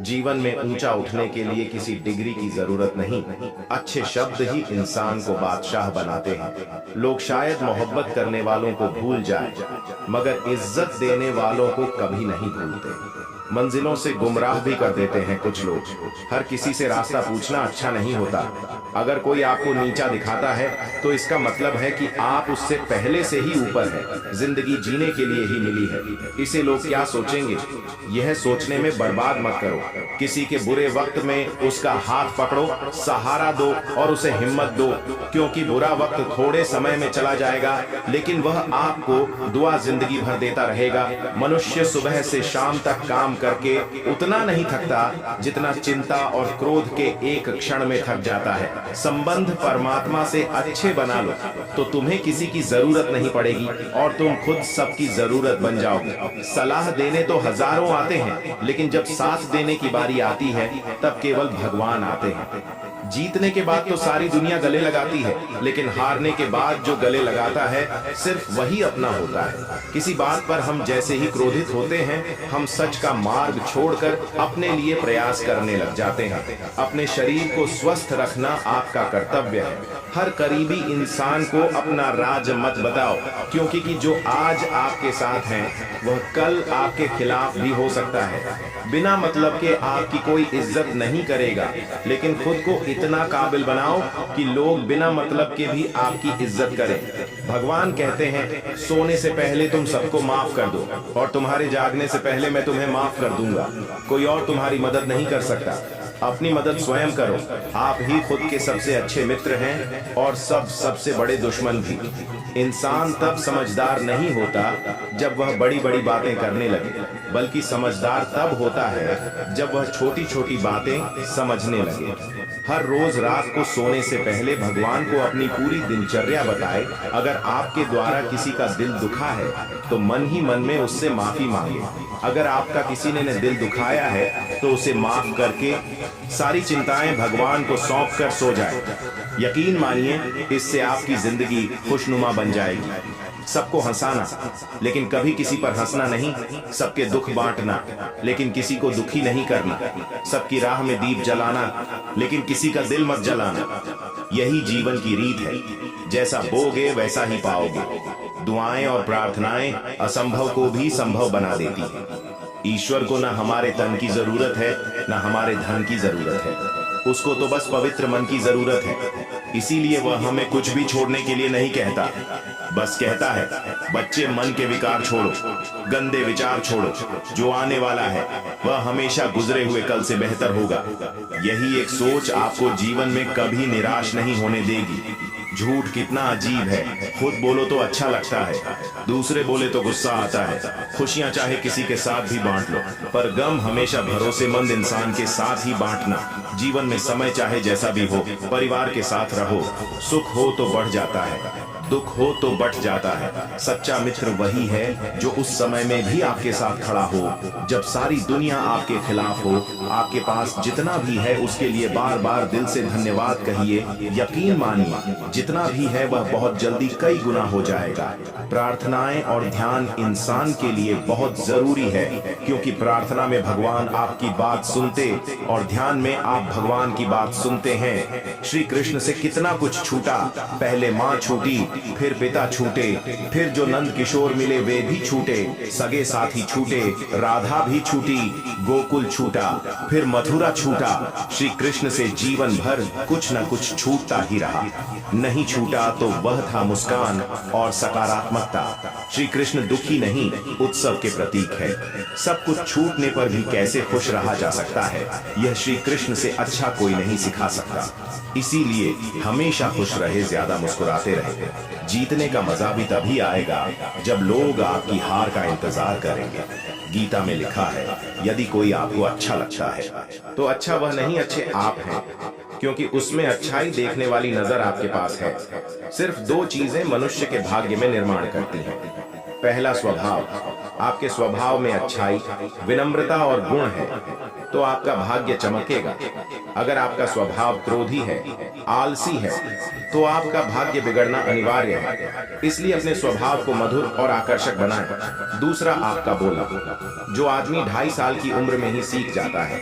जीवन में ऊंचा उठने के लिए किसी डिग्री की जरूरत नहीं, अच्छे शब्द ही इंसान को बादशाह बनाते हैं। लोग शायद मोहब्बत करने वालों को भूल जाएं, मगर इज्जत देने वालों को कभी नहीं भूलते। मंजिलों से गुमराह भी कर देते हैं कुछ लोग। हर किसी से रास्ता पूछना अच्छा नहीं होता। अगर कोई आपको नीचा दिखाता है तो इसका मतलब है कि आप उससे पहले से ही ऊपर हैं। जिंदगी जीने के लिए ही मिली है, इसे लोग क्या सोचेंगे, यह सोचने में बर्बाद मत करो। किसी के बुरे वक्त में उसका हाथ पकड़ो, सहारा दो और उसे हिम्मत दो, क्योंकि बुरा वक्त थोड़े समय में चला जाएगा, लेकिन वह आपको दुआ जिंदगी भर देता रहेगा। मनुष्य सुबह से शाम तक काम करके उतना नहीं थकता जितना चिंता और क्रोध के एक क्षण में थक जाता है। संबंध परमात्मा से अच्छे बना लो तो तुम्हें किसी की जरूरत नहीं पड़ेगी और तुम खुद सबकी जरूरत बन जाओगे। सलाह देने तो हजारों आते हैं, लेकिन जब साथ देने की बारी आती है तब केवल भगवान आते हैं। जीतने के बाद तो सारी दुनिया गले लगाती है, लेकिन हारने के बाद जो गले लगाता है सिर्फ वही अपना होता है। किसी बात पर हम जैसे ही क्रोधित होते हैं, हम सच का मार्ग छोड़कर अपने लिए प्रयास करने लग जाते हैं। अपने शरीर को स्वस्थ रखना आपका कर्तव्य है। हर करीबी इंसान को अपना राज मत बताओ, क्योंकि कि जो आज आपके साथ हैं वह कल आपके खिलाफ भी हो सकता है। बिना मतलब के आपकी कोई इज्जत नहीं करेगा, लेकिन खुद को इतना काबिल बनाओ कि लोग बिना मतलब के भी आपकी इज्जत करें। भगवान कहते हैं, सोने से पहले तुम सबको माफ कर दो और तुम्हारे जागने से पहले मैं तुम्हें माफ कर दूंगा। कोई और तुम्हारी मदद नहीं कर सकता, अपनी मदद स्वयं करो। आप ही खुद के सबसे अच्छे मित्र हैं और सबसे बड़े दुश्मन भी। इंसान तब समझदार नहीं होता जब वह बड़ी बड़ी बातें करने लगे, बल्कि समझदार तब होता है जब वह छोटी छोटी बातें समझने लगे। हर रोज रात को सोने से पहले भगवान को अपनी पूरी दिनचर्या बताए। अगर आपके द्वारा किसी का दिल दुखा है तो मन ही मन में उससे माफी मांगे। अगर आपका किसी ने दिल दुखाया है तो उसे माफ करके सारी चिंताएं भगवान को सौंप कर सो जाए। यकीन मानिए, इससे आपकी जिंदगी खुशनुमा बन जाएगी। सबको हंसाना, लेकिन कभी किसी पर हंसना नहीं। सबके दुख बांटना, लेकिन किसी को दुखी नहीं करना। सबकी राह में दीप जलाना, लेकिन किसी का दिल मत जलाना। यही जीवन की रीत है। जैसा बोगे वैसा ही पाओगे। दुआएं और प्रार्थनाएं असंभव को भी संभव बना देती हैं। ईश्वर को न हमारे तन की जरूरत है, न हमारे धन की जरूरत है। उसको तो बस पवित्र मन की जरूरत है। इसीलिए वह हमें कुछ भी छोड़ने के लिए नहीं कहता, बस कहता है, बच्चे मन के विकार छोड़ो, गंदे विचार छोड़ो। जो आने वाला है वह हमेशा गुजरे हुए कल से बेहतर होगा। यही एक सोच आपको जीवन में कभी निराश नहीं होने देगी। झूठ कितना अजीब है। खुद बोलो तो अच्छा लगता है, दूसरे बोले तो गुस्सा आता है। खुशियां चाहे किसी के साथ भी बांट लो, पर गम हमेशा भरोसेमंद इंसान के साथ ही बांटना। जीवन में समय चाहे जैसा भी हो, परिवार के साथ रहो। सुख हो तो बढ़ जाता है, दुख हो तो बट जाता है। सच्चा मित्र वही है जो उस समय में भी आपके साथ खड़ा हो जब सारी दुनिया आपके खिलाफ हो। आपके पास जितना भी है उसके लिए बार बार दिल से धन्यवाद कहिए। यकीन मानिए, जितना भी है वह बहुत जल्दी कई गुना हो जाएगा। प्रार्थनाएं और ध्यान इंसान के लिए बहुत जरूरी है, क्योंकि प्रार्थना में भगवान आपकी बात सुनते और ध्यान में आप भगवान की बात सुनते हैं। श्री कृष्ण से कितना कुछ छूटा। पहले माँ छूटी, फिर पिता छूटे, फिर जो नंद किशोर मिले वे भी छूटे, सगे साथी छूटे, राधा भी छूटी, गोकुल छूटा, फिर मथुरा छूटा। श्री कृष्ण से जीवन भर कुछ न कुछ छूटता ही रहा। नहीं छूटा तो वह था मुस्कान और सकारात्मकता। श्री कृष्ण दुखी नहीं, उत्सव के प्रतीक है। सब कुछ छूटने पर भी कैसे खुश रहा जा सकता है, यह श्री कृष्ण से अच्छा कोई नहीं सिखा सकता। इसीलिए हमेशा खुश रहे, ज्यादा मुस्कुराते रहे। जीतने का मजा भी तभी आएगा जब लोग आपकी हार का इंतजार करेंगे। गीता में लिखा है, यदि कोई आपको अच्छा लगता है तो अच्छा वह नहीं, अच्छे आप हैं, क्योंकि उसमें अच्छाई देखने वाली नजर आपके पास है। सिर्फ दो चीजें मनुष्य के भाग्य में निर्माण करती हैं, पहला स्वभाव, आपके स्वभाव में अच्छाई, विनम्रता और गुण है तो आपका भाग्य चमकेगा। अगर आपका स्वभाव क्रोधी है, आलसी है, तो आपका भाग्य बिगड़ना अनिवार्य है। इसलिए अपने स्वभाव को मधुर और आकर्षक बनाएं। दूसरा, आपका बोलना। जो आदमी 2.5 साल की उम्र में ही सीख जाता है,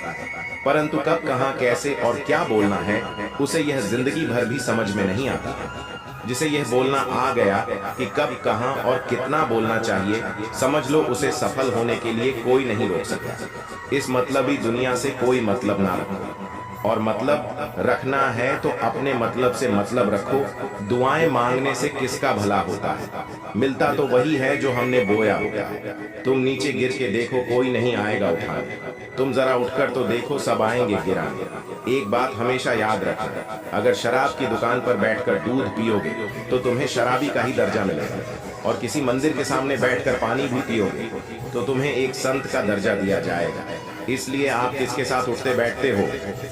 परंतु कब, कहां, कैसे और क्या बोलना है, उसे यह जिंदगी भर भी समझ में नहीं आता। जिसे यह बोलना आ गया कि कब, कहां और कितना बोलना चाहिए, समझ लो उसे सफल होने के लिए कोई नहीं रोक सकता। इस मतलबी दुनिया से कोई मतलब ना रखो, और मतलब रखना है तो अपने मतलब से मतलब रखो। दुआएं मांगने से किसका भला होता है? मिलता तो वही है जो हमने बोया होता है। तुम नीचे गिर के देखो, कोई नहीं आएगा उठाने। तुम जरा उठकर तो देखो, सब आएंगे गिराने। एक बात हमेशा याद रखना, अगर शराब की दुकान पर बैठकर दूध पियोगे तो तुम्हें शराबी का ही दर्जा मिलेगा, और किसी मंदिर के सामने बैठकर पानी भी पियोगे तो तुम्हें एक संत का दर्जा दिया जाएगा। इसलिए आप किसके साथ उठते बैठते हो,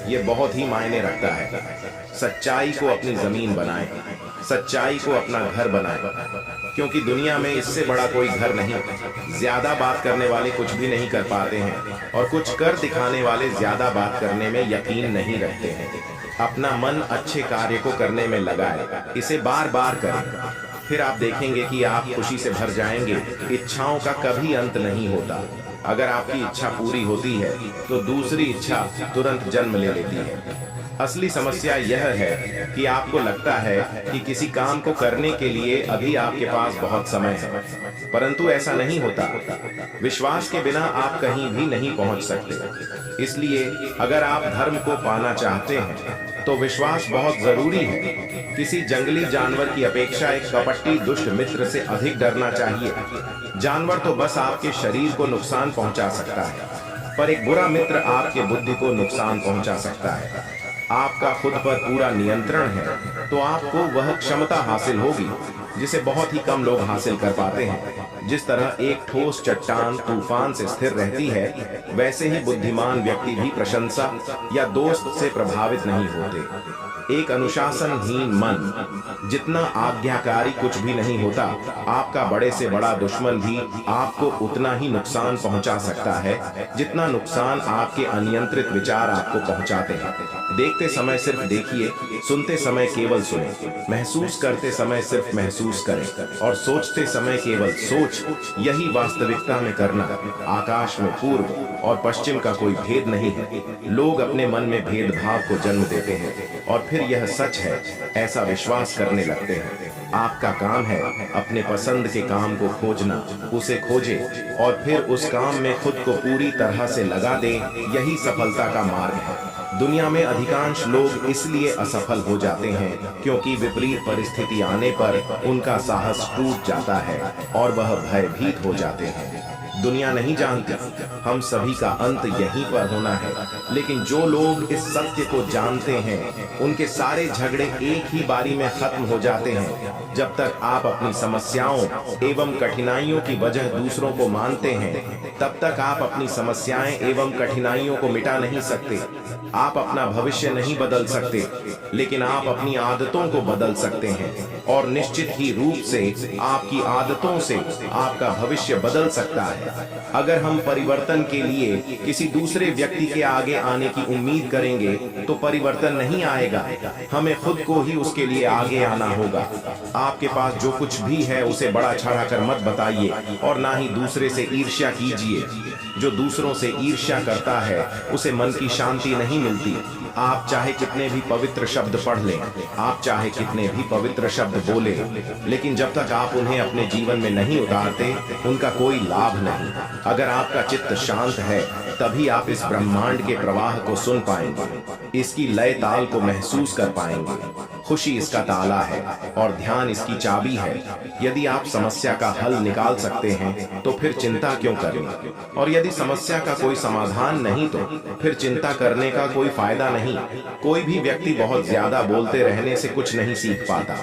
ये बहुत ही मायने रखता है। सच्चाई को अपनी जमीन बनाएं, सच्चाई को अपना घर बनाएं, क्योंकि दुनिया में इससे बड़ा कोई घर नहीं। ज्यादा बात करने वाले कुछ भी नहीं कर पाते हैं, और कुछ कर दिखाने वाले ज्यादा बात करने में यकीन नहीं रखते हैं। अपना मन अच्छे कार्य को करने में लगाएं, इसे बार बार करें, फिर आप देखेंगे कि आप खुशी से भर जाएंगे। इच्छाओं का कभी अंत नहीं होता। अगर आपकी इच्छा पूरी होती है तो दूसरी इच्छा तुरंत जन्म ले लेती है। असली समस्या यह है कि आपको लगता है कि किसी काम को करने के लिए अभी आपके पास बहुत समय है, परंतु ऐसा नहीं होता। विश्वास के बिना आप कहीं भी नहीं पहुंच सकते। इसलिए अगर आप धर्म को पाना चाहते हैं तो विश्वास बहुत जरूरी है। किसी जंगली जानवर की अपेक्षा एक कपटी दुष्ट मित्र से अधिक डरना चाहिए। जानवर तो बस आपके शरीर को नुकसान पहुंचा सकता है, पर एक बुरा मित्र आपके बुद्धि को नुकसान पहुंचा सकता है। आपका खुद पर पूरा नियंत्रण है तो आपको वह क्षमता हासिल होगी जिसे बहुत ही कम लोग हासिल कर पाते हैं। जिस तरह एक ठोस चट्टान तूफान से स्थिर रहती है, वैसे ही बुद्धिमान व्यक्ति भी प्रशंसा या दोस्त से प्रभावित नहीं होते। एक अनुशासनहीन मन जितना आज्ञाकारी कुछ भी नहीं होता। आपका बड़े से बड़ा दुश्मन भी आपको उतना ही नुकसान पहुंचा सकता है जितना नुकसान आपके अनियंत्रित विचार आपको पहुंचाते हैं। देखते समय सिर्फ देखिए, सुनते समय केवल सुने, महसूस करते समय सिर्फ महसूस करें, और सोचते समय केवल सोच। यही वास्तविकता में करना। आकाश में पूर्व और पश्चिम का कोई भेद नहीं है। लोग अपने मन में भेदभाव को जन्म देते हैं और फिर यह सच है ऐसा विश्वास करने लगते हैं। आपका काम है अपने पसंद के काम को खोजना, उसे खोजे और फिर उस काम में खुद को पूरी तरह से लगा दें। यही सफलता का मार्ग है। दुनिया में अधिकांश लोग इसलिए असफल हो जाते हैं क्योंकि विपरीत परिस्थिति आने पर उनका साहस टूट जाता है और वह भयभीत हो जाते हैं। दुनिया नहीं जानती हम सभी का अंत यहीं पर होना है, लेकिन जो लोग इस सत्य को जानते हैं उनके सारे झगड़े एक ही बारी में खत्म हो जाते हैं। जब तक आप अपनी समस्याओं एवं कठिनाइयों की वजह दूसरों को मानते हैं, तब तक आप अपनी समस्याएं एवं कठिनाइयों को मिटा नहीं सकते। आप अपना भविष्य नहीं बदल सकते, लेकिन आप अपनी आदतों को बदल सकते हैं, और निश्चित ही रूप से आपकी आदतों से आपका भविष्य बदल सकता है। अगर हम परिवर्तन के लिए किसी दूसरे व्यक्ति के आगे आने की उम्मीद करेंगे तो परिवर्तन नहीं आएगा। हमें खुद को ही उसके लिए आगे आना होगा। आपके पास जो कुछ भी है उसे बड़ा चढ़ाकर मत बताइए, और ना ही दूसरे से ईर्ष्या कीजिए। जो दूसरों से ईर्ष्या करता है उसे मन की शांति नहीं मिलती। आप चाहे कितने भी पवित्र शब्द पढ़ लें, आप चाहे कितने भी पवित्र शब्द बोले, लेकिन जब तक आप उन्हें अपने जीवन में नहीं उतारते उनका कोई लाभ नहीं। अगर आपका चित्त शांत है तभी आप इस ब्रह्मांड के प्रवाह को सुन पाएंगे, इसकी लय ताल को महसूस कर पाएंगे। खुशी इसका ताला है और ध्यान इसकी चाबी है। यदि आप समस्या का हल निकाल सकते हैं तो फिर चिंता क्यों करें, और यदि समस्या का कोई समाधान नहीं तो फिर चिंता करने का कोई फायदा नहीं। कोई भी व्यक्ति बहुत ज्यादा बोलते रहने से कुछ नहीं सीख पाता।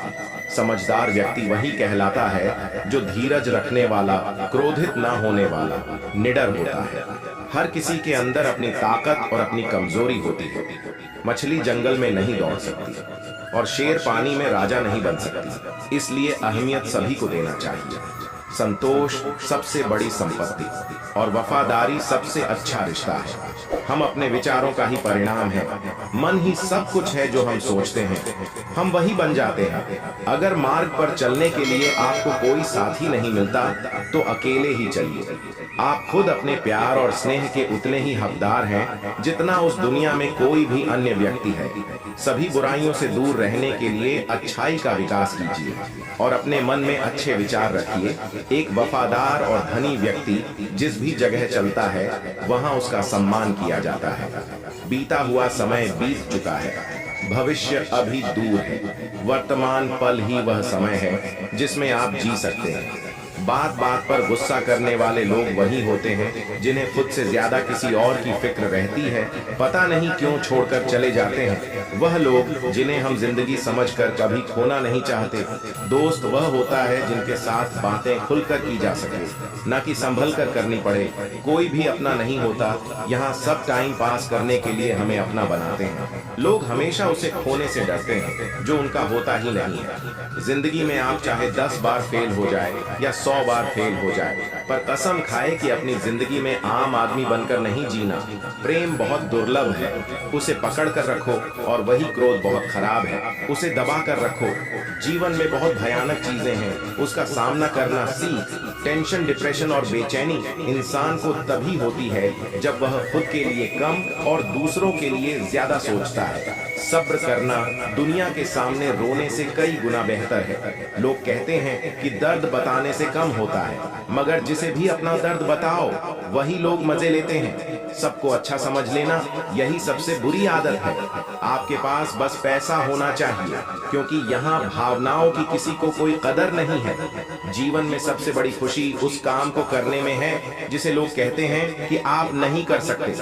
समझदार व्यक्ति वही कहलाता है जो धीरज रखने वाला, क्रोधित ना होने वाला, निडर होता है। हर किसी के अंदर अपनी ताकत और अपनी कमजोरी होती है। मछली जंगल में नहीं दौड़ सकती और शेर पानी में राजा नहीं बन सकती। इसलिए अहमियत सभी को देना चाहिए। संतोष सबसे बड़ी संपत्ति और वफादारी सबसे अच्छा रिश्ता है। हम अपने विचारों का ही परिणाम है। मन ही सब कुछ है जो हम सोचते हैं, हम वही बन जाते हैं। अगर मार्ग पर चलने के लिए आपको कोई साथी नहीं मिलता तो अकेले ही चलिए। आप खुद अपने प्यार और स्नेह के उतने ही हकदार हैं जितना उस दुनिया में कोई भी अन्य व्यक्ति है। सभी बुराइयों से दूर रहने के लिए अच्छाई का विकास कीजिए और अपने मन में अच्छे विचार रखिए। एक वफादार और धनी व्यक्ति जिस भी जगह चलता है वहां उसका सम्मान किया जाता है। बीता हुआ समय बीत चुका है, भविष्य अभी दूर है। वर्तमान पल ही वह समय है जिसमें आप जी सकते हैं। बात बात पर गुस्सा करने वाले लोग वही होते हैं जिन्हें खुद से ज्यादा किसी और की फिक्र रहती है। पता नहीं क्यों छोड़कर चले जाते हैं वह लोग जिन्हें हम जिंदगी समझकर कभी खोना नहीं चाहते। दोस्त वह होता है जिनके साथ बातें खुलकर की जा सके, न कि संभल कर करनी पड़े। कोई भी अपना नहीं होता, यहाँ सब टाइम पास करने के लिए हमें अपना बनाते हैं। लोग हमेशा उसे खोने से डरते हैं जो उनका होता ही नहीं है। जिंदगी में आप चाहे 10 बार फेल हो जाए या 100 बार फेल हो जाए, पर कसम खाए कि अपनी जिंदगी में आम आदमी बनकर नहीं जीना। प्रेम बहुत दुर्लभ है, उसे पकड़ कर रखो, और वही क्रोध बहुत खराब है, उसे दबा कर रखो। जीवन में बहुत भयानक चीजें हैं, उसका सामना करना सीख। टेंशन, डिप्रेशन और बेचैनी इंसान को तभी होती है जब वह खुद के लिए कम और दूसरों के लिए ज्यादा सोचता है। सब्र करना दुनिया के सामने रोने से कई गुना बेहतर है। लोग कहते हैं कि दर्द बताने से कम होता है, मगर जिसे भी अपना दर्द बताओ वही लोग मजे लेते हैं। सबको अच्छा समझ लेना यही सबसे बुरी आदत है। आपके पास बस पैसा होना चाहिए, क्योंकि यहाँ भावनाओं की किसी को कोई कदर नहीं है। जीवन में सबसे बड़ी खुशी उस काम को करने में है जिसे लोग कहते हैं कि आप नहीं कर सकते।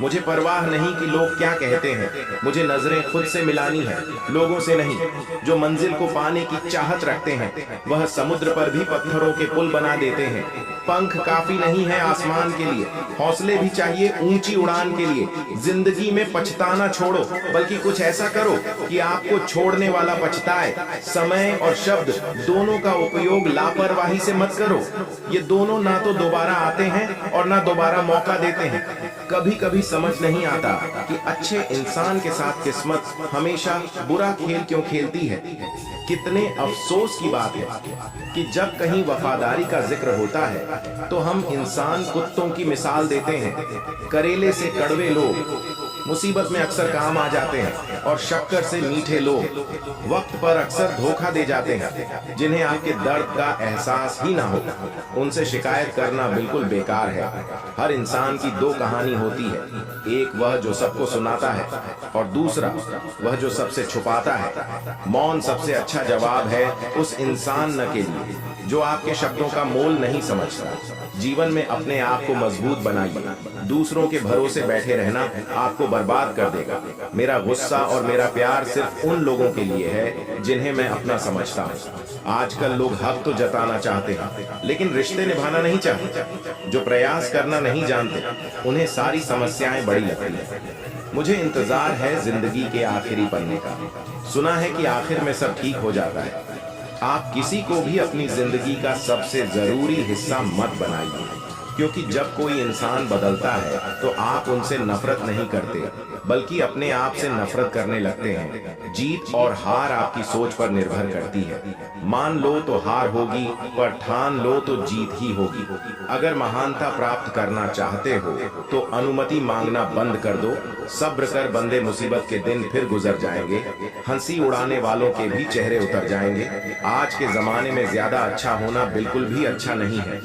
मुझे परवाह नहीं कि लोग क्या कहते हैं, मुझे नजरें खुद से मिलानी है, लोगों से नहीं। जो मंजिल को पाने की चाहत रखते हैं वह समुद्र पर भी पत्थरों के पुल बना देते हैं। पंख काफी नहीं है आसमान के लिए, हौसले भी चाहिए ऊंची उड़ान के लिए। जिंदगी में पछताना छोड़ो, बल्कि कुछ ऐसा करो कि आपको छोड़ने वाला पछताए। समय और शब्द दोनों का उपयोग लापरवाही से मत करो। ये दोनों ना तो दोबारा आते हैं और ना दोबारा मौका देते हैं। कभी कभी समझ नहीं आता कि अच्छे इंसान के साथ किस्मत हमेशा बुरा खेल क्यों खेलती है। कितने अफसोस की बात है कि जब कहीं वफादारी का जिक्र होता है तो हम इंसान कुत्तों की मिसाल देते हैं। करेले से कड़वे लोग मुसीबत में अक्सर काम आ जाते हैं, और शक्कर से मीठे लोग वक्त पर अक्सर धोखा दे जाते हैं। जिन्हें आपके दर्द का एहसास ही ना हो उनसे शिकायत करना बिल्कुल बेकार है। हर इंसान की दो कहानी होती है, एक वह जो सबको सुनाता है और दूसरा वह जो सबसे छुपाता है। मौन सबसे अच्छा जवाब है उस इंसान न के लिए जो आपके शब्दों का मोल नहीं समझता। जीवन में अपने आप को मजबूत बनाइए। दूसरों के भरोसे बैठे रहना आपको बर्बाद कर देगा। मेरा गुस्सा और मेरा प्यार सिर्फ उन लोगों के लिए है जिन्हें मैं अपना समझता हूँ। आजकल लोग हक तो जताना चाहते हैं लेकिन रिश्ते निभाना नहीं चाहते। जो प्रयास करना नहीं जानते उन्हें सारी समस्याएं बड़ी लगती हैं। मुझे इंतजार है जिंदगी के आखिरी पन्ने का। सुना है कि आखिर में सब ठीक हो जाता है। आप किसी को भी अपनी जिंदगी का सबसे जरूरी हिस्सा मत बनाइए, क्योंकि जब कोई इंसान बदलता है तो आप उनसे नफरत नहीं करते बल्कि अपने आप से नफरत करने लगते हैं। जीत और हार आपकी सोच पर निर्भर करती है। मान लो तो हार होगी, पर ठान लो तो जीत ही होगी। अगर महानता प्राप्त करना चाहते हो तो अनुमति मांगना बंद कर दो। सब्र कर बंदे, मुसीबत के दिन फिर गुजर जाएंगे। हंसी उड़ाने वालों के भी चेहरे उतर जाएंगे। आज के जमाने में ज्यादा अच्छा होना बिल्कुल भी अच्छा नहीं है।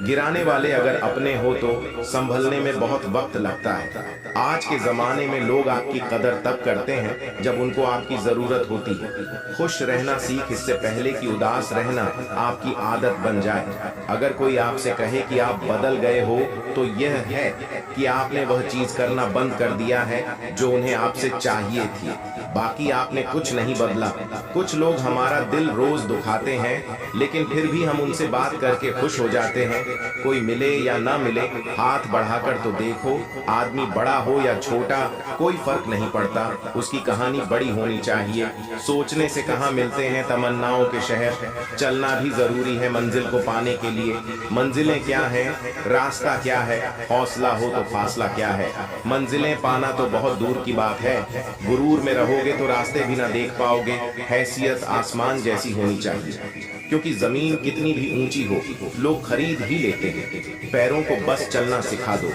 गिराने वाले अगर अपने हो तो संभलने में बहुत वक्त लगता है। आज के जमाने में लोग आपकी कदर तब करते हैं जब उनको आपकी जरूरत होती है। खुश रहना सीख, इससे पहले कि उदास रहना आपकी आदत बन जाए। अगर कोई आपसे कहे कि आप बदल गए हो तो यह है कि आपने वह चीज करना बंद कर दिया है जो उन्हें आपसे चाहिए थी। बाकी आपने कुछ नहीं बदला। कुछ लोग हमारा दिल रोज दुखाते हैं लेकिन फिर भी हम उनसे बात करके खुश हो जाते हैं। कोई मिले या ना मिले, हाथ बढ़ाकर तो देखो। आदमी बड़ा हो या छोटा, कोई फर्क नहीं पड़ता, उसकी कहानी बड़ी होनी चाहिए। सोचने से कहाँ मिलते हैं तमन्नाओं के शहर, चलना भी जरूरी है मंजिल को पाने के लिए। मंजिलें क्या हैं, रास्ता क्या है, हौसला हो तो फासला क्या है। मंजिलें पाना तो बहुत दूर की बात है, गुरूर में रहोगे तो रास्ते भी ना देख पाओगे। हैसियत आसमान जैसी होनी चाहिए, क्योंकि जमीन कितनी भी ऊंची हो लोग खरीद ही लेते हैं। पैरों को बस चलना सिखा दो,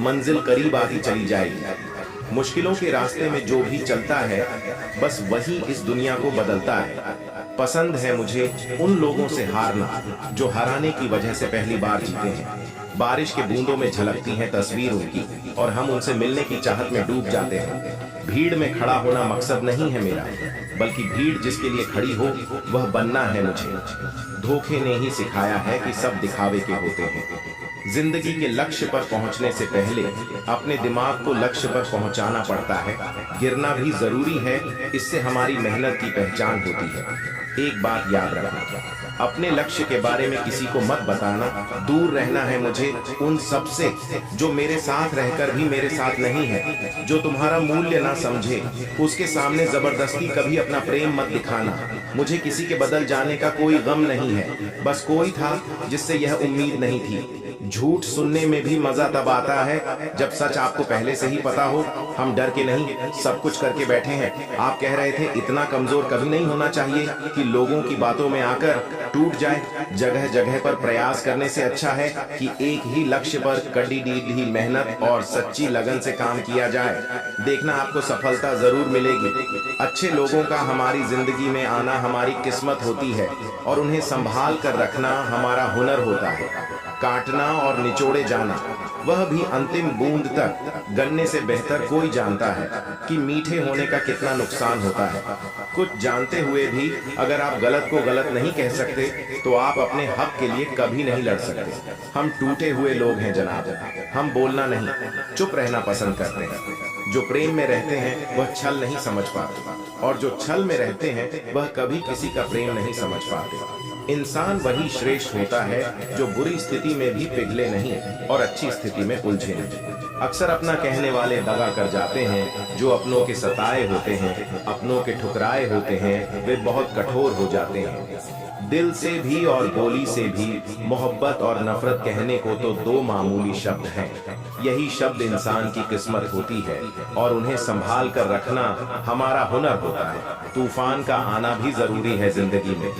मंजिल करीब आती चली जाएगी। मुश्किलों के रास्ते में जो भी चलता है बस वही इस दुनिया को बदलता है। पसंद है मुझे उन लोगों से हारना जो हराने की वजह से पहली बार जीते हैं। बारिश के बूंदों में झलकती है तस्वीर उनकी और हम उनसे मिलने की चाहत में डूब जाते हैं। भीड़ में खड़ा होना मकसद नहीं है मेरा, बल्कि भीड़ जिसके लिए खड़ी हो वह बनना है मुझे। धोखे ने ही सिखाया है कि सब दिखावे के होते हैं। जिंदगी के लक्ष्य पर पहुंचने से पहले अपने दिमाग को लक्ष्य पर पहुंचाना पड़ता है। गिरना भी जरूरी है, इससे हमारी मेहनत की पहचान होती है। एक बात याद रखना, अपने लक्ष्य के बारे में किसी को मत बताना। दूर रहना है मुझे उन सब से जो मेरे साथ रहकर भी मेरे साथ नहीं है। जो तुम्हारा मूल्य ना समझे उसके सामने जबरदस्ती कभी अपना प्रेम मत दिखाना। मुझे किसी के बदल जाने का कोई गम नहीं है, बस कोई था जिससे यह उम्मीद नहीं थी। झूठ सुनने में भी मजा तब आता है जब सच आपको पहले से ही पता हो। हम डर के नहीं, सब कुछ करके बैठे हैं। आप कह रहे थे इतना कमजोर कभी नहीं होना चाहिए कि लोगों की बातों में आकर टूट जाए। जगह जगह पर प्रयास करने से अच्छा है कि एक ही लक्ष्य पर कड़ी डीली मेहनत और सच्ची लगन से काम किया जाए। देखना आपको सफलता जरूर मिलेगी। अच्छे लोगों का हमारी जिंदगी में आना हमारी किस्मत होती है और उन्हें संभाल कर रखना हमारा हुनर होता है। काटना और निचोड़े जाना, वह भी अंतिम बूंद तक, गन्ने से बेहतर कोई जानता है कि मीठे होने का कितना नुकसान होता है। कुछ जानते हुए भी अगर आप गलत को गलत नहीं कह सकते तो आप अपने हक के लिए कभी नहीं लड़ सकते। हम टूटे हुए लोग हैं जनाब, हम बोलना नहीं चुप रहना पसंद करते हैं। जो प्रेम में रहते हैं वह छल नहीं समझ पाते और जो छल में रहते हैं वह कभी किसी का प्रेम नहीं समझ पाते। इंसान वही श्रेष्ठ होता है जो बुरी स्थिति में भी पिघले नहीं और अच्छी स्थिति में उलझे नहीं। अक्सर अपना कहने वाले दगा कर जाते हैं। जो अपनों के सताए होते हैं, अपनों के ठुकराए होते हैं, वे बहुत कठोर हो जाते हैं। दिल से भी और बोली से भी मोहब्बत और नफरत कहने को तो दो मामूली शब्द हैं। यही शब्द इंसान की किस्मत होती है और उन्हें संभाल कर रखना हमारा हुनर होता है। तूफान का आना भी जरूरी है जिंदगी में,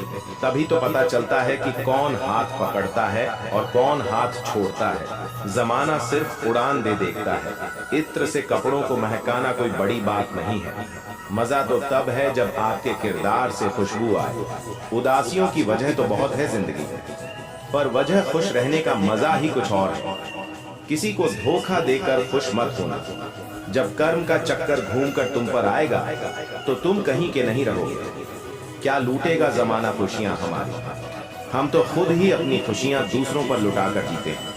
तभी तो पता चलता है कि कौन हाथ पकड़ता है और कौन हाथ छोड़ता है। जमाना सिर्फ उड़ान दे देखता है। इत्र से कपड़ों को महकाना कोई बड़ी बात नहीं है। मजा तो तब है जब आपके किरदार से खुशबू आए। उदासियों की वजह तो बहुत है जिंदगी में, पर वजह खुश रहने का मजा ही कुछ और है। किसी को धोखा देकर खुश मत होना। जब कर्म का चक्कर घूमकर तुम पर आएगा तो तुम कहीं के नहीं रहोगे। क्या लूटेगा जमाना खुशियां हमारी? हम तो खुद ही अपनी खुशियां दूसरों पर लुटाकर जीते हैं।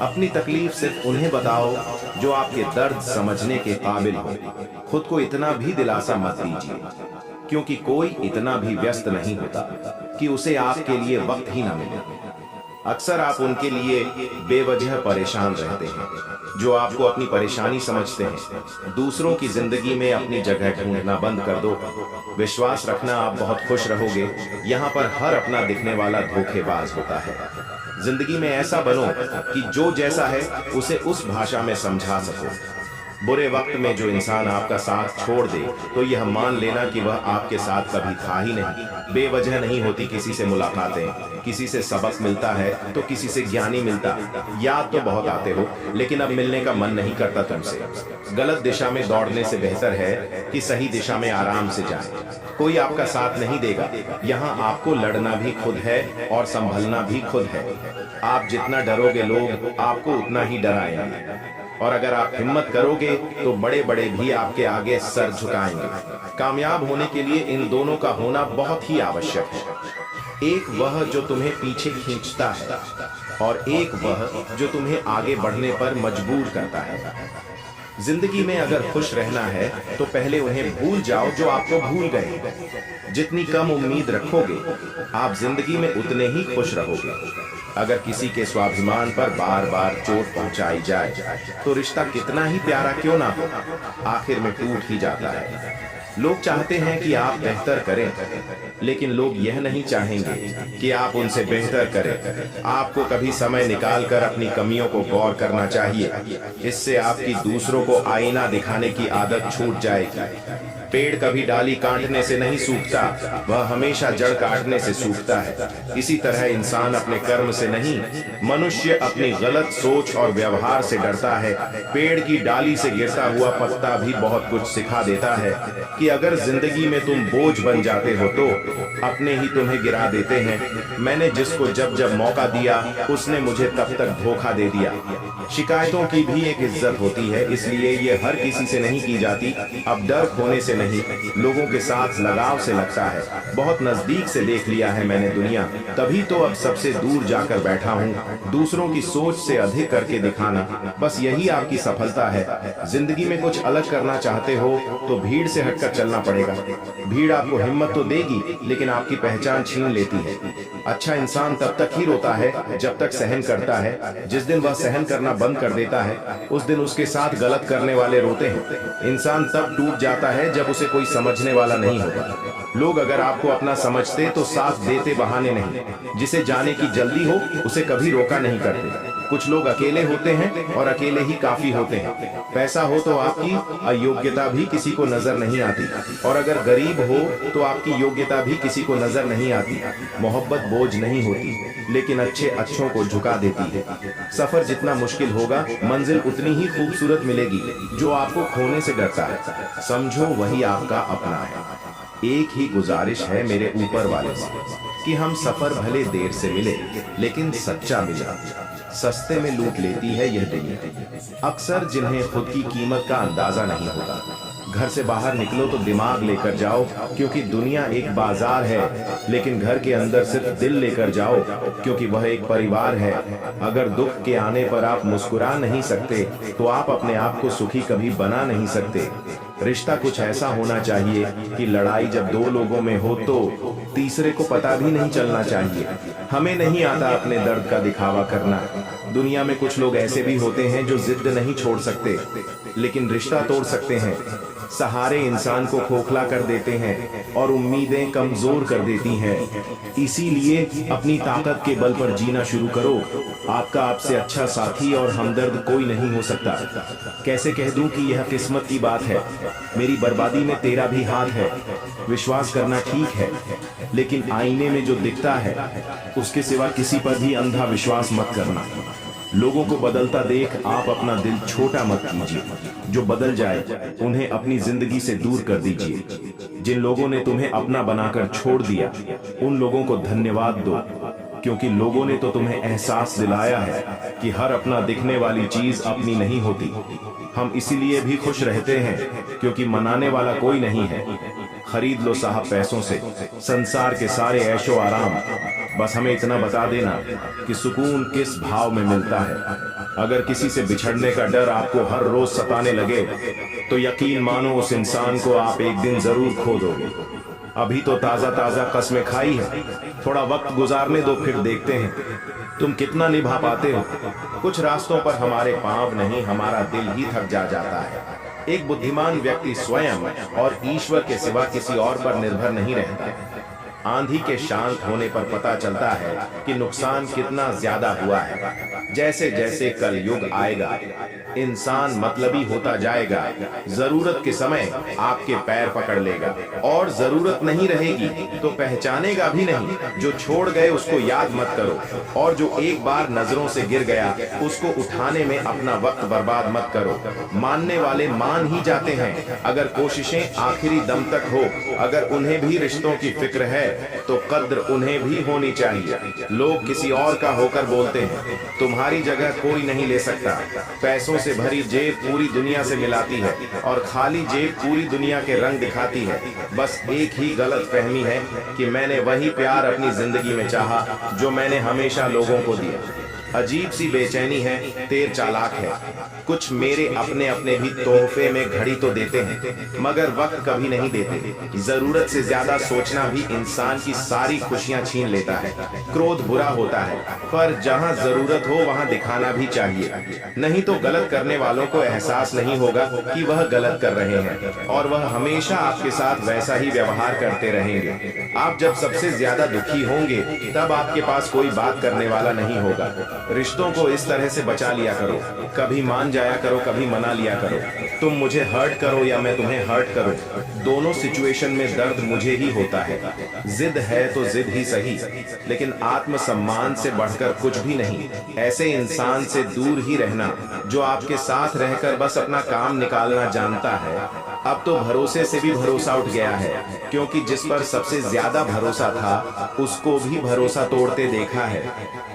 अपनी तकलीफ सिर्फ उन्हें बताओ जो आपके दर्द समझने के काबिल हो। खुद को इतना भी दिलासा मत दीजिए, क्योंकि कोई इतना भी व्यस्त नहीं होता कि उसे आपके लिए वक्त ही ना मिले। अक्सर आप उनके लिए बेवजह परेशान रहते हैं जो आपको अपनी परेशानी समझते हैं। दूसरों की जिंदगी में अपनी जगह ढूंढना बंद कर दो। विश्वास रखना आप बहुत खुश रहोगे। यहाँ पर हर अपना दिखने वाला धोखेबाज होता है। जिंदगी में ऐसा बनो कि जो जैसा है उसे उस भाषा में समझा सको। बुरे वक्त में जो इंसान आपका साथ छोड़ दे तो यह मान लेना कि वह आपके साथ कभी था ही नहीं। बेवजह नहीं होती किसी से मुलाकातें। किसी से सबक मिलता है तो किसी से ज्ञानी मिलता। याद तो बहुत आते हो, लेकिन अब मिलने का मन नहीं करता तुमसे। गलत दिशा में दौड़ने से बेहतर है कि सही दिशा में आराम से जाएं। कोई आपका साथ नहीं देगा। यहाँ आपको लड़ना भी खुद है और संभलना भी खुद है। आप जितना डरोगे लोग आपको उतना ही डराएंगे, और अगर आप हिम्मत करोगे तो बड़े बड़े भी आपके आगे सर झुकाएंगे। कामयाब होने के लिए इन दोनों का होना बहुत ही आवश्यक है। एक वह जो तुम्हें पीछे खींचता है और एक वह जो तुम्हें आगे बढ़ने पर मजबूर करता है। जिंदगी में अगर खुश रहना है तो पहले उन्हें भूल जाओ जो आपको भूल गए। जितनी कम उम्मीद रखोगे आप जिंदगी में उतने ही खुश रहोगे। अगर किसी के स्वाभिमान पर बार बार चोट पहुंचाई जाए तो रिश्ता कितना ही प्यारा क्यों ना हो, आखिर में टूट ही जाता है। लोग चाहते हैं कि आप बेहतर करें, लेकिन लोग यह नहीं चाहेंगे कि आप उनसे बेहतर करें। आपको कभी समय निकालकर अपनी कमियों को गौर करना चाहिए। इससे आपकी दूसरों को आईना दिखाने की आदत छूट जाएगी। पेड़ कभी डाली काटने से नहीं सूखता, वह हमेशा जड़ काटने से सूखता है। इसी तरह इंसान अपने कर्म से नहीं, मनुष्य अपनी गलत सोच और व्यवहार से डरता है। पेड़ की डाली से गिरता हुआ पत्ता भी बहुत कुछ सिखा देता है कि अगर जिंदगी में तुम बोझ बन जाते हो तो अपने ही तुम्हें गिरा देते हैं। मैंने जिसको जब जब मौका दिया उसने मुझे तब तक धोखा दे दिया। शिकायतों की भी एक इज्जत होती है, इसलिए ये हर किसी से नहीं की जाती। अब डर खोने से नहीं, लोगों के साथ लगाव से लगता है। बहुत नजदीक से देख लिया है मैंने दुनिया, तभी तो अब सबसे दूर जाकर बैठा हूँ। दूसरों की सोच से अधिक करके दिखाना, बस यही आपकी सफलता है। जिंदगी में कुछ अलग करना चाहते हो तो भीड़ से हटकर चलना पड़ेगा। भीड़ आपको हिम्मत तो देगी, लेकिन आपकी पहचान छीन लेती है। अच्छा इंसान तब तक ही रोता है जब तक सहन करता है। जिस दिन वह सहन करना बंद कर देता है, उस दिन उसके साथ गलत करने वाले रोते हैं। इंसान तब टूट जाता है जब उसे कोई समझने वाला नहीं होता। लोग अगर आपको अपना समझते तो साथ देते, बहाने नहीं। जिसे जाने की जल्दी हो उसे कभी रोका नहीं करते। कुछ लोग अकेले होते हैं और अकेले ही काफी होते हैं। पैसा हो तो आपकी अयोग्यता भी किसी को नजर नहीं आती, और अगर गरीब हो तो आपकी योग्यता भी किसी को नजर नहीं आती। मोहब्बत बोझ नहीं होती, लेकिन अच्छे अच्छों को झुका देती है। सफर जितना मुश्किल होगा, मंजिल उतनी ही खूबसूरत मिलेगी। जो आपको खोने से डरता है, समझो वही आपका अपना है। एक ही गुजारिश है मेरे ऊपर वाले से कि हम सफर भले देर से मिले, लेकिन सच्चा मिला। सस्ते में लूट लेती है यह दुनिया। अक्सर जिन्हें खुद की कीमत का अंदाजा नहीं होता, घर से बाहर निकलो तो दिमाग लेकर जाओ, क्योंकि दुनिया एक बाजार है। लेकिन घर के अंदर सिर्फ दिल लेकर जाओ, क्योंकि वह एक परिवार है। अगर दुख के आने पर आप मुस्कुरा नहीं सकते तो आप अपने आप को सुखी कभी बना नहीं सकते। रिश्ता कुछ ऐसा होना चाहिए कि लड़ाई जब दो लोगों में हो तो तीसरे को पता भी नहीं चलना चाहिए। हमें नहीं आता अपने दर्द का दिखावा करना। दुनिया में कुछ लोग ऐसे भी होते हैं जो जिद नहीं छोड़ सकते, लेकिन रिश्ता तोड़ सकते हैं। सहारे इंसान को खोखला कर देते हैं और उम्मीदें कमजोर कर देती हैं। इसीलिए अपनी ताकत के बल पर जीना शुरू करो। आपका आपसे अच्छा साथी और हमदर्द कोई नहीं हो सकता। कैसे कह दूं कि यह किस्मत की बात है, मेरी बर्बादी में तेरा भी हाथ है। विश्वास करना ठीक है, लेकिन आईने में जो दिखता है उसके सिवा किसी पर भी अंधा विश्वास मत करना। लोगों को बदलता देख आप अपना दिल छोटा मत कीजिए। जो बदल जाए उन्हें अपनी जिंदगी से दूर कर दीजिए। जिन लोगों ने तुम्हें अपना बनाकर छोड़ दिया, उन लोगों को धन्यवाद दो, क्योंकि लोगों ने तो तुम्हें एहसास दिलाया है कि हर अपना दिखने वाली चीज अपनी नहीं होती। हम इसीलिए भी खुश रहते हैं क्योंकि मनाने वाला कोई नहीं है। खरीद लो साहब पैसों से संसार के सारे ऐशो आराम, बस हमें इतना बता देना कि सुकून किस भाव में मिलता है। अगर किसी से बिछड़ने का डर आपको हर रोज सताने लगे तो यकीन मानो उस इंसान को आप एक दिन जरूर खो दोगे। अभी तो ताजा ताजा कसमें खाई है, थोड़ा वक्त गुजारने दो, फिर देखते हैं तुम कितना निभा पाते हो। कुछ रास्तों पर हमारे पांव नहीं, हमारा दिल ही थक जाता है। एक बुद्धिमान व्यक्ति स्वयं और ईश्वर के सिवा किसी और पर निर्भर नहीं रहता। आंधी के शांत होने पर पता चलता है कि नुकसान कितना ज्यादा हुआ है। जैसे जैसे कल युग आएगा, इंसान मतलबी होता जाएगा। जरूरत के समय आपके पैर पकड़ लेगा, और जरूरत नहीं रहेगी तो पहचानेगा भी नहीं। जो छोड़ गए उसको याद मत करो, और जो एक बार नजरों से गिर गया उसको उठाने में अपना वक्त बर्बाद मत करो। मानने वाले मान ही जाते हैं अगर कोशिशें आखिरी दम तक हो। अगर उन्हें भी रिश्तों की फिक्र है तो कद्र उन्हें भी होनी चाहिए। लोग किसी और का होकर बोलते हैं, तुम्हारी जगह कोई नहीं ले सकता। पैसों से भरी जेब पूरी दुनिया से मिलाती है, और खाली जेब पूरी दुनिया के रंग दिखाती है। बस एक ही गलत फहमी है कि मैंने वही प्यार अपनी जिंदगी में चाहा जो मैंने हमेशा लोगों को दिया। अजीब सी बेचैनी है, तेर चालाक है। कुछ मेरे अपने अपने भी तोहफे में घड़ी तो देते हैं, मगर वक्त कभी नहीं देते। जरूरत से ज्यादा सोचना भी इंसान की सारी खुशियां छीन लेता है। क्रोध बुरा होता है, पर जहां जरूरत हो वहां दिखाना भी चाहिए, नहीं तो गलत करने वालों को एहसास नहीं होगा कि वह गलत कर रहे हैं, और वह हमेशा आपके साथ वैसा ही व्यवहार करते रहेंगे। आप जब सबसे ज्यादा दुखी होंगे तब आपके पास कोई बात करने वाला नहीं होगा। रिश्तों को इस तरह से बचा लिया करो, कभी मान जाया करो, कभी मना लिया करो। तुम मुझे हर्ट करो या मैं तुम्हें हर्ट करूं, दोनों सिचुएशन में दर्द मुझे ही होता है। जिद है तो जिद ही सही, लेकिन आत्मसम्मान से बढ़कर कुछ भी नहीं। ऐसे इंसान से दूर ही रहना जो आपके साथ रहकर बस अपना काम निकालना जानता है। अब तो भरोसे से भी भरोसा उठ गया है, क्योंकि जिस पर सबसे ज्यादा भरोसा था उसको भी भरोसा तोड़ते देखा है।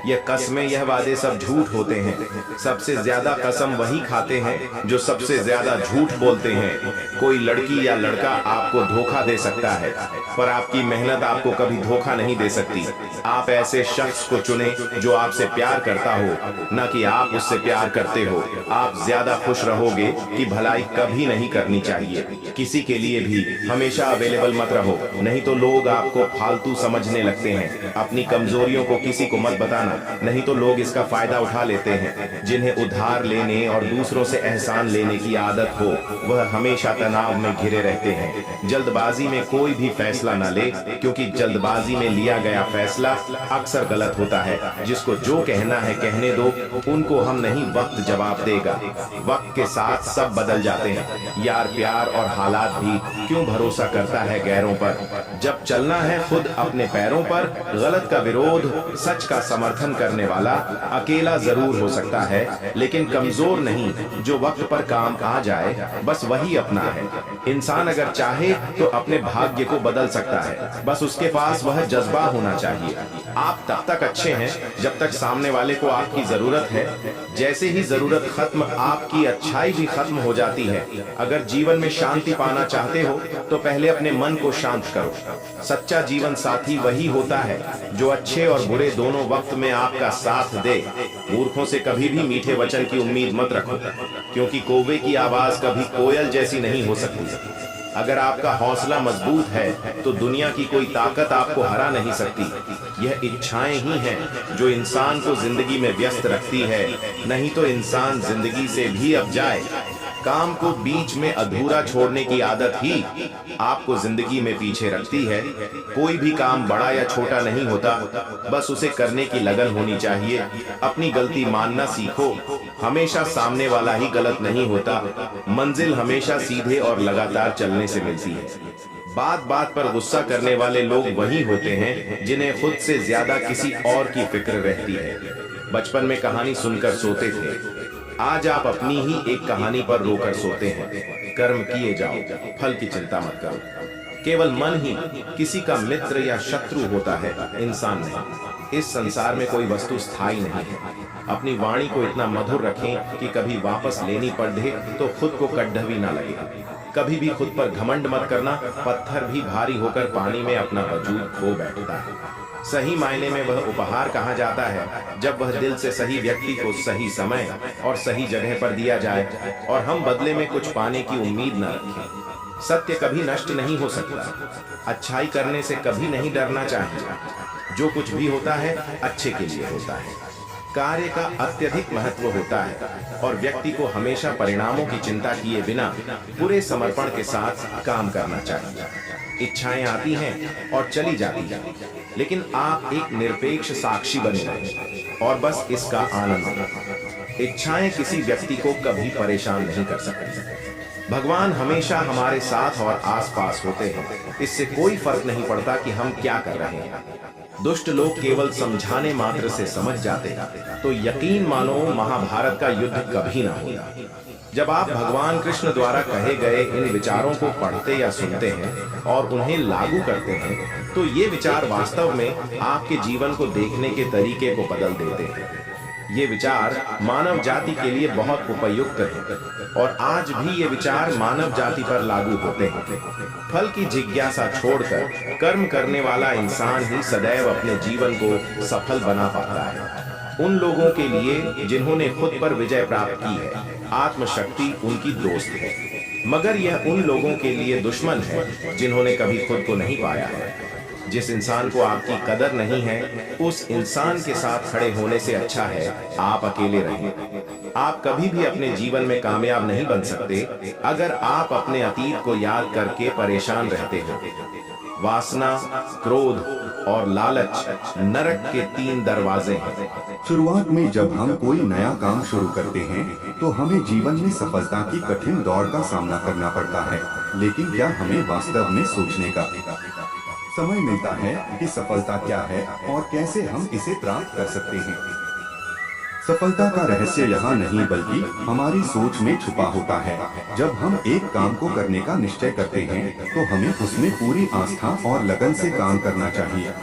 यह कस्में, यह वादे सब झूठ होते हैं। सबसे ज्यादा कसम वही खाते हैं जो सबसे ज्यादा झूठ बोलते हैं। कोई लड़की या लड़का आपको धोखा दे सकता है, पर आपकी मेहनत आपको कभी धोखा नहीं दे सकती। आप ऐसे शख्स को चुने जो आपसे प्यार करता हो, न कि आप उससे प्यार करते हो। आप ज्यादा खुश रहोगे कि भलाई कभी नहीं करनी चाहिए। किसी के लिए भी हमेशा अवेलेबल मत रहो, नहीं तो लोग आपको फालतू समझने लगते हैं। अपनी कमजोरियों को किसी को मत बताना, नहीं तो लोग इसका फायदा उठा लेते हैं। जिन्हें उधार लेने और दूसरों से एहसान लेने की आदत हो, वह हमेशा तनाव में घिरे रहते हैं। जल्दबाजी में कोई भी फैसला न ले, क्योंकि जल्दबाजी में लिया गया फैसला अक्सर गलत होता है। जिसको जो कहना है कहने दो, उनको हम नहीं, वक्त जवाब देगा। वक्त के साथ सब बदल जाते हैं। यार, प्यार और हालात भी क्यों भरोसा करता है गैरों पर। जब चलना है खुद अपने पैरों पर, गलत का विरोध, सच का समर्थन करने वाला अकेला जरूर हो सकता है, लेकिन कमजोर नहीं। जो वक्त पर काम आ जाए बस वही अपना है। इंसान अगर चाहे तो अपने भाग्य को बदल सकता है, बस उसके पास वह जज्बा होना चाहिए। आप तब तक अच्छे हैं जब तक सामने वाले को आपकी जरूरत है। जैसे ही जरूरत खत्म, आपकी अच्छाई भी खत्म हो जाती है। अगर जीवन में शांति पाना चाहते हो तो पहले अपने मन को शांत करो। सच्चा जीवन साथी वही होता है जो अच्छे और बुरे दोनों वक्त में आपका साथ दे। मूर्खों से कभी भी मीठे वचन की उम्मीद मत रखो, क्योंकि कौवे की आवाज कभी कोयल जैसी नहीं हो सकती। अगर आपका हौसला मजबूत है तो दुनिया की कोई ताकत आपको हरा नहीं सकती। यह इच्छाएं ही हैं जो इंसान को जिंदगी में व्यस्त रखती है, नहीं तो इंसान जिंदगी से भी अब जाए। काम को बीच में अधूरा छोड़ने की आदत ही आपको जिंदगी में पीछे रखती है। कोई भी काम बड़ा या छोटा नहीं होता, बस उसे करने की लगन होनी चाहिए। अपनी गलती मानना सीखो, हमेशा सामने वाला ही गलत नहीं होता। मंजिल हमेशा सीधे और लगातार चलने से मिलती है। बात बात पर गुस्सा करने वाले लोग वही होते हैं जिन्हें खुद से ज्यादा किसी और की फिक्र रहती है। बचपन में कहानी सुनकर सोते थे, आज आप अपनी ही एक कहानी पर रोकर सोते हैं। कर्म किए जाओ, फल की चिंता मत करो। केवल मन ही किसी का मित्र या शत्रु होता है, इंसान नहीं। इस संसार में कोई वस्तु स्थायी नहीं है। अपनी वाणी को इतना मधुर रखें कि कभी वापस लेनी पड़े तो खुद को कड्ढवी ना लगे। कभी भी खुद पर घमंड मत करना, पत्थर भी भारी होकर पानी में अपना वजूद खो बैठता है। सही मायने में वह उपहार कहा जाता है जब वह दिल से सही व्यक्ति को सही समय और सही जगह पर दिया जाए और हम बदले में कुछ पाने की उम्मीद न रखें। सत्य कभी नष्ट नहीं हो सकता। अच्छाई करने से कभी नहीं डरना चाहिए। जो कुछ भी होता है अच्छे के लिए होता है। कार्य का अत्यधिक महत्व होता है और व्यक्ति को हमेशा परिणामों की चिंता किए बिना पूरे समर्पण के साथ काम करना चाहिए। इच्छाएं आती हैं और चली जाती हैं, लेकिन आप एक निरपेक्ष साक्षी बने रहें और बस इसका आनंद लें। इच्छाएं किसी व्यक्ति को कभी परेशान नहीं कर सकती। भगवान हमेशा हमारे साथ और आसपास होते हैं। इससे कोई फर्क नहीं पड़ता कि हम क्या कर रहे हैं। दुष्ट लोग केवल समझाने मात्र से समझ जाते तो यकीन मानो महाभारत का युद्ध कभी ना होता। जब आप भगवान कृष्ण द्वारा कहे गए इन विचारों को पढ़ते या सुनते हैं और उन्हें लागू करते हैं तो ये विचार वास्तव में आपके जीवन को देखने के तरीके को बदल देते हैं। ये विचार मानव जाति के लिए बहुत उपयुक्त है और आज भी ये विचार मानव जाति पर लागू होते हैं। फल की जिज्ञासा छोड़कर कर्म करने वाला इंसान ही सदैव अपने जीवन को सफल बना पाता है। उन लोगों के लिए जिन्होंने खुद पर विजय प्राप्त की है, आत्मशक्ति उनकी दोस्त है, मगर यह उन लोगों के लिए दुश्मन है जिन्होंने कभी खुद को नहीं पाया है। जिस इंसान को आपकी कदर नहीं है, उस इंसान के साथ खड़े होने से अच्छा है आप अकेले रहें। आप कभी भी अपने जीवन में कामयाब नहीं बन सकते अगर आप अपने अतीत को याद करके परेशान रहते हो। वासना, क्रोध और लालच नरक के 3 दरवाजे हैं। शुरुआत में जब हम कोई नया काम शुरू करते हैं तो हमें जीवन में सफलता की कठिन दौड़ का सामना करना पड़ता है, लेकिन क्या हमें वास्तव में सोचने का समय मिलता है कि सफलता क्या है और कैसे हम इसे प्राप्त कर सकते हैं? सफलता का रहस्य यहाँ नहीं बल्कि हमारी सोच में छुपा होता है। जब हम एक काम को करने का निश्चय करते हैं तो हमें उसमें पूरी आस्था और लगन से काम करना चाहिए।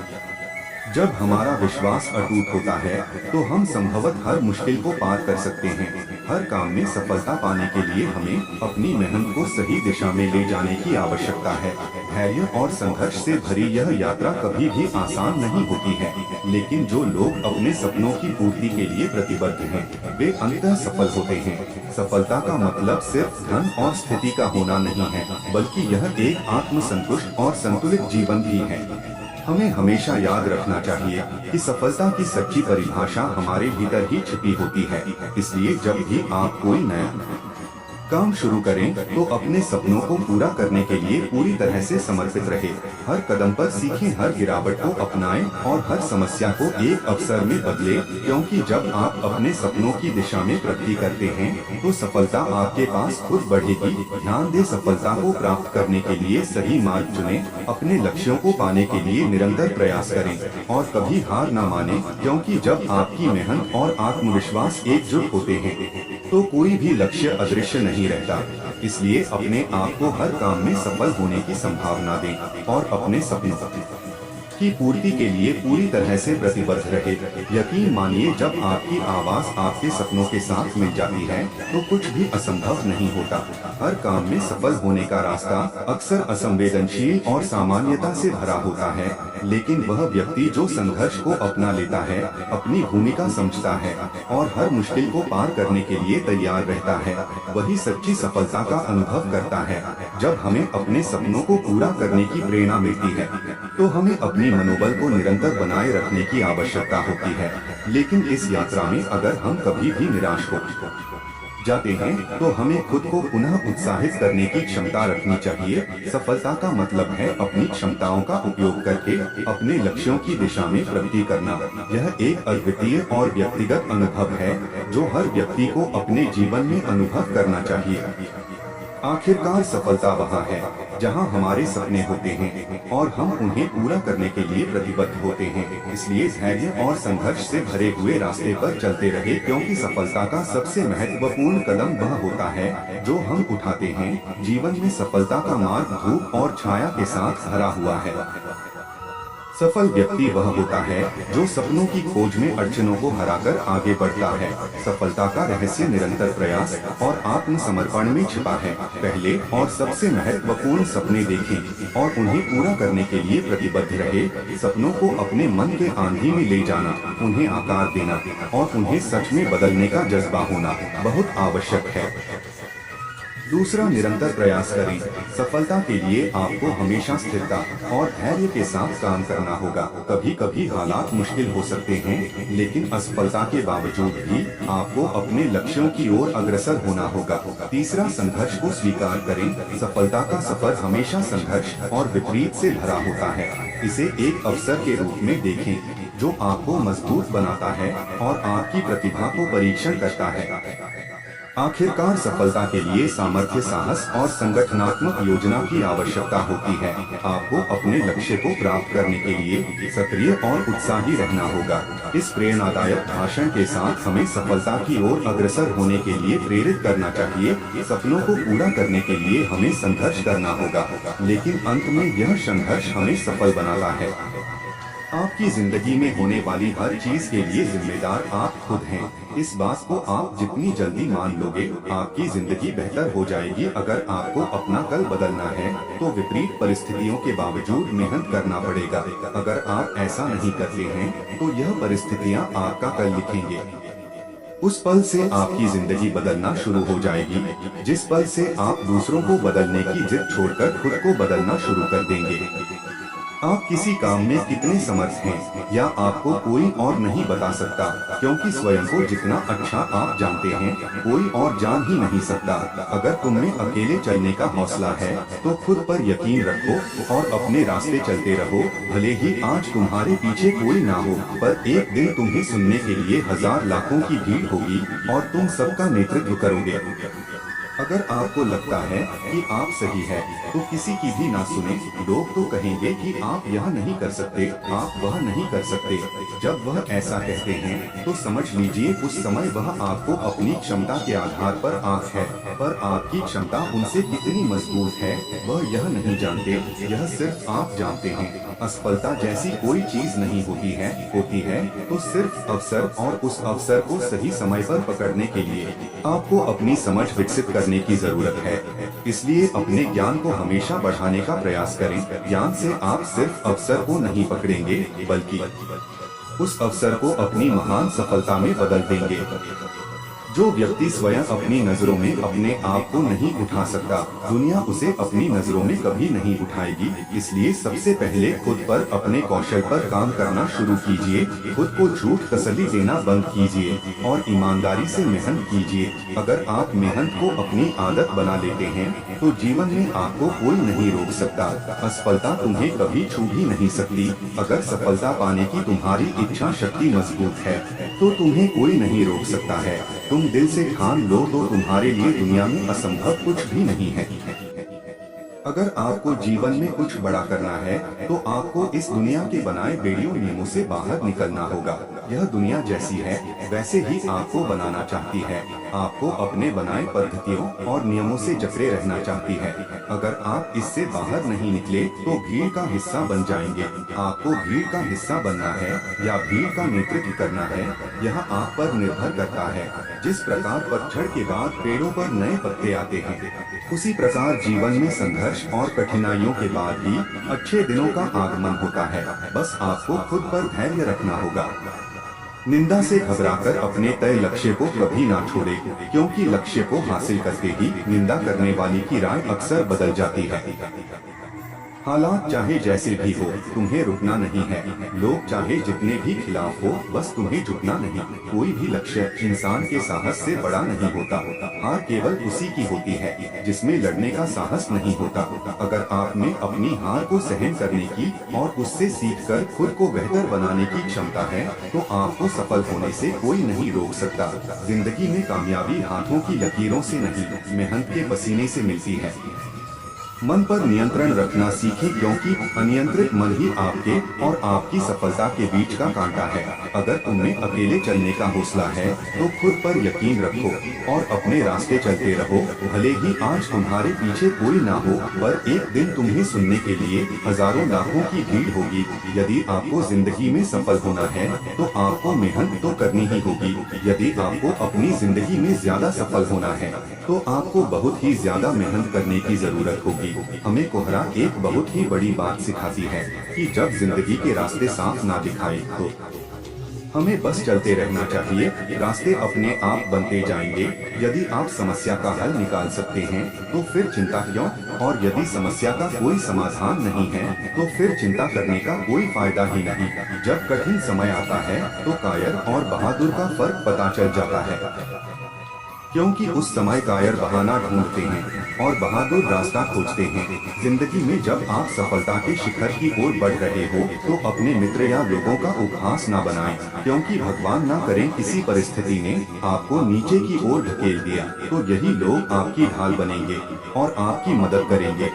जब हमारा विश्वास अटूट होता है तो हम संभवतः हर मुश्किल को पार कर सकते हैं। हर काम में सफलता पाने के लिए हमें अपनी मेहनत को सही दिशा में ले जाने की आवश्यकता है। धैर्य और संघर्ष से भरी यह यात्रा कभी भी आसान नहीं होती है, लेकिन जो लोग अपने सपनों की पूर्ति के लिए प्रतिबद्ध हैं, वे अंततः सफल होते हैं। सफलता का मतलब सिर्फ धन और स्थिति का होना नहीं है, बल्कि यह एक आत्मसंतुष्ट और संतुलित जीवन भी है। हमें हमेशा याद रखना चाहिए कि सफलता की सच्ची परिभाषा हमारे भीतर ही छिपी होती है। इसलिए जब भी आप कोई नया काम शुरू करें तो अपने सपनों को पूरा करने के लिए पूरी तरह से समर्पित रहें। हर कदम पर सीखें, हर गिरावट को अपनाएं और हर समस्या को एक अवसर में बदलें, क्योंकि जब आप अपने सपनों की दिशा में प्रगति करते हैं तो सफलता आपके पास खुद बढ़ेगी। ध्यान दें, सफलता को प्राप्त करने के लिए सही मार्ग चुनें, अपने लक्ष्यों को पाने के लिए निरंतर प्रयास करें और कभी हार न मानें, क्योंकि जब आपकी मेहनत और आत्मविश्वास एकजुट होते हैं तो कोई भी लक्ष्य अदृश्य नहीं रहता। इसलिए अपने आप को हर काम में सफल होने की संभावना दें और अपने सपनों की पूर्ति के लिए पूरी तरह से प्रतिबद्ध रहे। यकीन मानिए, जब आपकी आवाज आपके सपनों के साथ मिल जाती है तो कुछ भी असंभव नहीं होता। हर काम में सफल होने का रास्ता अक्सर असंवेदनशील और सामान्यता से भरा होता है, लेकिन वह व्यक्ति जो संघर्ष को अपना लेता है, अपनी भूमिका समझता है और हर मुश्किल को पार करने के लिए तैयार रहता है, वही सच्ची सफलता का अनुभव करता है। जब हमें अपने सपनों को पूरा करने की प्रेरणा मिलती है तो हमें अपनी मनोबल को निरंतर बनाए रखने की आवश्यकता होती है। लेकिन इस यात्रा में अगर हम कभी भी निराश हो जाते हैं तो हमें खुद को पुनः उत्साहित करने की क्षमता रखनी चाहिए। सफलता का मतलब है अपनी क्षमताओं का उपयोग करके अपने लक्ष्यों की दिशा में प्रगति करना। यह एक अद्वितीय और व्यक्तिगत अनुभव है जो हर व्यक्ति को अपने जीवन में अनुभव करना चाहिए। आखिरकार सफलता वहाँ है जहाँ हमारे सपने होते हैं और हम उन्हें पूरा करने के लिए प्रतिबद्ध होते हैं। इसलिए धैर्य और संघर्ष से भरे हुए रास्ते पर चलते रहे, क्योंकि सफलता का सबसे महत्वपूर्ण कदम वह होता है जो हम उठाते हैं। जीवन में सफलता का मार्ग धूप और छाया के साथ भरा हुआ है। सफल व्यक्ति वह होता है जो सपनों की खोज में अड़चनों को हराकर आगे बढ़ता है। सफलता का रहस्य निरंतर प्रयास और आत्मसमर्पण में छिपा है। पहले और सबसे महत्वपूर्ण सपने देखें और उन्हें पूरा करने के लिए प्रतिबद्ध रहे। सपनों को अपने मन के आंधी में ले जाना, उन्हें आकार देना और उन्हें सच में बदलने का जज्बा होना बहुत आवश्यक है। दूसरा, निरंतर प्रयास करें। सफलता के लिए आपको हमेशा स्थिरता और धैर्य के साथ काम करना होगा। कभी कभी हालात मुश्किल हो सकते हैं, लेकिन असफलता के बावजूद भी आपको अपने लक्ष्यों की ओर अग्रसर होना होगा। तीसरा, संघर्ष को स्वीकार करें। सफलता का सफर हमेशा संघर्ष और विपरीत से भरा होता है। इसे एक अवसर के रूप में देखें जो आपको मजबूत बनाता है और आपकी प्रतिभा को परीक्षण करता है। आखिरकार सफलता के लिए सामर्थ्य, साहस और संगठनात्मक योजना की आवश्यकता होती है। आपको अपने लक्ष्य को प्राप्त करने के लिए सक्रिय और उत्साही रहना होगा। इस प्रेरणादायक भाषण के साथ हमें सफलता की ओर अग्रसर होने के लिए प्रेरित करना चाहिए। सपनों को पूरा करने के लिए हमें संघर्ष करना होगा, लेकिन अंत में यह संघर्ष हमें सफल बनाता है। आपकी जिंदगी में होने वाली हर चीज के लिए जिम्मेदार आप खुद हैं। इस बात को आप जितनी जल्दी मान लोगे, आपकी जिंदगी बेहतर हो जाएगी। अगर आपको अपना कल बदलना है तो विपरीत परिस्थितियों के बावजूद मेहनत करना पड़ेगा। अगर आप ऐसा नहीं करते हैं तो यह परिस्थितियां आपका कल लिखेंगे। उस पल से आपकी जिंदगी बदलना शुरू हो जाएगी जिस पल से आप दूसरों को बदलने की जिद छोड़कर खुद को बदलना शुरू कर देंगे। आप किसी काम में कितने समर्थ हैं या आपको कोई और नहीं बता सकता, क्योंकि स्वयं को जितना अच्छा आप जानते हैं कोई और जान ही नहीं सकता। अगर तुम्हें अकेले चलने का हौसला है तो खुद पर यकीन रखो और अपने रास्ते चलते रहो। भले ही आज तुम्हारे पीछे कोई ना हो, पर एक दिन तुम्हें सुनने के लिए हजार लाखों की भीड़ होगी और तुम सबका नेतृत्व करोगे। अगर आपको लगता है कि आप सही है तो किसी की भी ना सुने। लोग तो कहेंगे कि आप यह नहीं कर सकते, आप वह नहीं कर सकते। जब वह ऐसा कहते हैं तो समझ लीजिए उस समय वह आपको अपनी क्षमता के आधार पर आंक है, पर आपकी क्षमता उनसे कितनी मजबूत है वह यह नहीं जानते। यह सिर्फ आप जानते हैं। असफलता जैसी कोई चीज नहीं होती है तो सिर्फ अवसर, और उस अवसर को सही समय पर पकड़ने के लिए आपको अपनी समझ विकसित करने की जरूरत है। इसलिए अपने ज्ञान को हमेशा बढ़ाने का प्रयास करें। ज्ञान से आप सिर्फ अवसर को नहीं पकड़ेंगे बल्कि उस अवसर को अपनी महान सफलता में बदल देंगे। जो व्यक्ति स्वयं अपनी नजरों में अपने आप को नहीं उठा सकता, दुनिया उसे अपनी नजरों में कभी नहीं उठाएगी। इसलिए सबसे पहले खुद पर, अपने कौशल पर काम करना शुरू कीजिए। खुद को झूठ तसल्ली देना बंद कीजिए और ईमानदारी से मेहनत कीजिए। अगर आप मेहनत को अपनी आदत बना लेते हैं तो जीवन में आपको कोई नहीं रोक सकता। असफलता तुम्हें कभी छू भी नहीं सकती। अगर सफलता पाने की तुम्हारी इच्छा शक्ति मजबूत है तो तुम्हें कोई नहीं रोक सकता है। तुम दिल से ठान लो तो तुम्हारे लिए दुनिया में असंभव कुछ भी नहीं है। अगर आपको जीवन में कुछ बड़ा करना है तो आपको इस दुनिया के बनाए बेड़ियों नियमों से बाहर निकलना होगा। यह दुनिया जैसी है वैसे ही आपको बनाना चाहती है। आपको अपने बनाए पद्धतियों और नियमों से जकड़े रहना चाहती है। अगर आप इससे बाहर नहीं निकले तो भीड़ का हिस्सा बन जाएंगे। आपको भीड़ का हिस्सा बनना है या भीड़ का नेतृत्व करना है, यह आप पर निर्भर करता है। जिस प्रकार पतझड़ के बाद पेड़ों पर नए पत्ते आते हैं, उसी प्रकार जीवन में संघर्ष और कठिनाइयों के बाद ही अच्छे दिनों का आगमन होता है। बस आपको खुद पर धैर्य रखना होगा। निंदा से घबराकर अपने तय लक्ष्य को कभी ना छोड़े, क्योंकि लक्ष्य को हासिल करते ही निंदा करने वाली की राय अक्सर बदल जाती है। हालात चाहे जैसे भी हो, तुम्हें रुकना नहीं है। लोग चाहे जितने भी खिलाफ हो, बस तुम्हें झुकना नहीं। कोई भी लक्ष्य इंसान के साहस से बड़ा नहीं होता। हार केवल उसी की होती है जिसमें लड़ने का साहस नहीं होता। अगर आप में अपनी हार को सहन करने की और उससे सीखकर खुद को बेहतर बनाने की क्षमता है तो आपको सफल होने से कोई नहीं रोक सकता। जिंदगी में कामयाबी हाथों की लकीरों से नहीं, मेहनत के पसीने से मिलती है। मन पर नियंत्रण रखना सीखें, क्योंकि अनियंत्रित मन ही आपके और आपकी सफलता के बीच का कांटा है। अगर तुम्हें अकेले चलने का हौसला है तो खुद पर यकीन रखो और अपने रास्ते चलते रहो। भले ही आज तुम्हारे पीछे कोई ना हो, पर एक दिन तुम्हें सुनने के लिए हजारों लाखों की भीड़ होगी। यदि आपको जिंदगी में सफल होना है तो आपको मेहनत तो करनी ही होगी। यदि आपको अपनी जिंदगी में ज्यादा सफल होना है तो आपको बहुत ही ज्यादा मेहनत करने की जरूरत होगी। हमें कोहरा एक बहुत ही बड़ी बात सिखाती है कि जब जिंदगी के रास्ते साफ ना दिखाए तो हमें बस चलते रहना चाहिए। रास्ते अपने आप बनते जाएंगे। यदि आप समस्या का हल निकाल सकते हैं तो फिर चिंता क्यों, और यदि समस्या का कोई समाधान नहीं है तो फिर चिंता करने का कोई फायदा ही नहीं। जब कठिन समय आता है तो कायर और बहादुर का फर्क पता चल जाता है, क्योंकि उस समय कायर बहाना ढूंढते हैं और बहादुर रास्ता खोजते हैं। जिंदगी में जब आप सफलता के शिखर की ओर बढ़ रहे हो तो अपने मित्र या लोगों का उपहास ना बनाएं, क्योंकि भगवान ना करें किसी परिस्थिति ने आपको नीचे की ओर धकेल दिया तो यही लोग आपकी ढाल बनेंगे और आपकी मदद करेंगे।